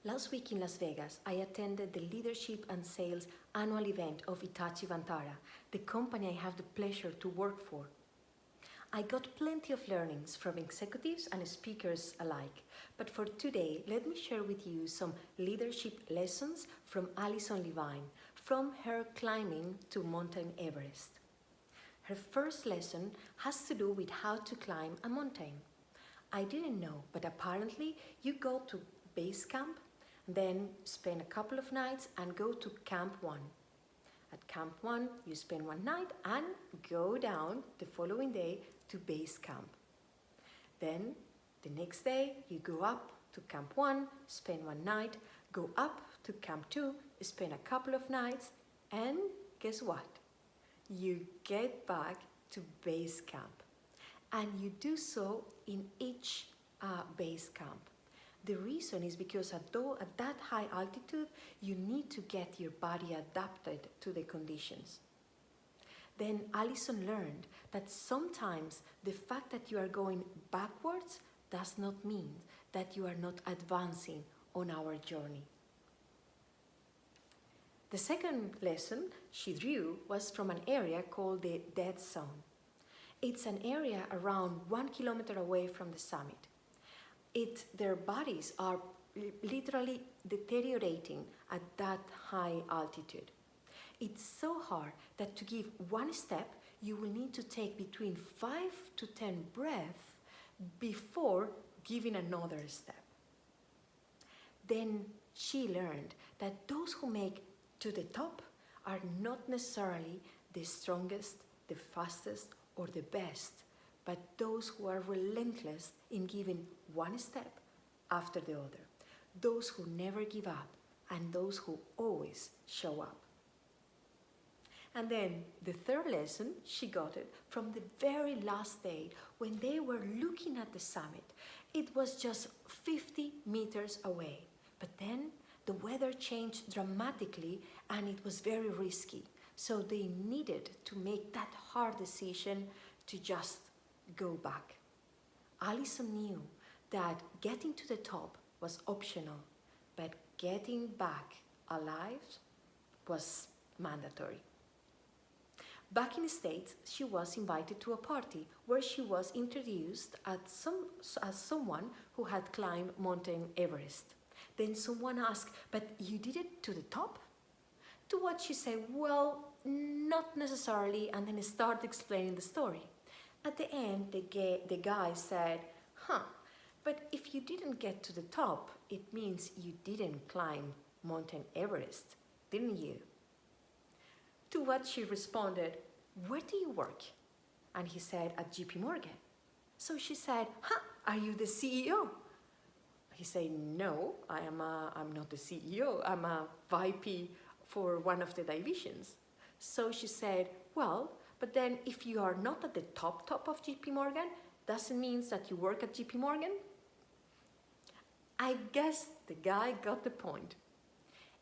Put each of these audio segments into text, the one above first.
Last week in Las Vegas, I attended the Leadership and Sales annual event of Hitachi Vantara, the company I have the pleasure to work for. I got plenty of learnings from executives and speakers alike, but for today, let me share with you some leadership lessons from Alison Levine, from her climbing to Mountain Everest. Her first lesson has to do with how to climb a mountain. I didn't know, but apparently you go to base camp, then spend a couple of nights and go to Camp 1. At Camp 1, you spend one night and go down the following day to base camp. Then the next day, you go up to Camp 1, spend one night, go up to Camp 2, spend a couple of nights, and guess what? You get back to base camp. And you do so in each base camp. The reason is because at that high altitude, you need to get your body adapted to the conditions. Then Alison learned that sometimes the fact that you are going backwards does not mean that you are not advancing on our journey. The second lesson she drew was from an area called the Dead Zone. It's an area around 1 kilometer away from the summit. Their bodies are literally deteriorating at that high altitude. It's so hard that to give one step, you will need to take between 5 to 10 breaths before giving another step. Then she learned that those who make to the top are not necessarily the strongest, the fastest, or the best, but those who are relentless in giving one step after the other, those who never give up, and those who always show up. And then the third lesson, she got it from the very last day when they were looking at the summit. It was just 50 meters away, but then the weather changed dramatically and it was very risky. So they needed to make that hard decision to just go back. Alison knew that getting to the top was optional, but getting back alive was mandatory. Back in the States, she was invited to a party where she was introduced as someone who had climbed Mountain Everest. Then someone asked, "But you did it to the top?" To what she said, "Well, not necessarily," and then started explaining the story. At the end, the guy said, "But if you didn't get to the top, it means you didn't climb Mountain Everest, didn't you?" To what she responded, "Where do you work?" And he said, "At JP Morgan." So she said, "Are you the CEO?" He said, "No, I'm not the CEO. I'm a VP for one of the divisions." So she said, "Well, but then if you are not at the top of JP Morgan, doesn't mean that you work at JP Morgan?" I guess the guy got the point.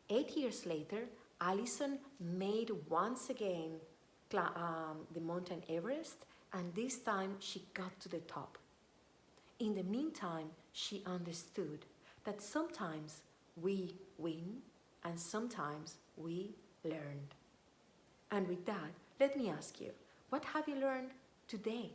8 years later, Alison made once again the Mountain Everest, and this time she got to the top. In the meantime, she understood that sometimes we win and sometimes we learn. And with that, let me ask you, what have you learned today?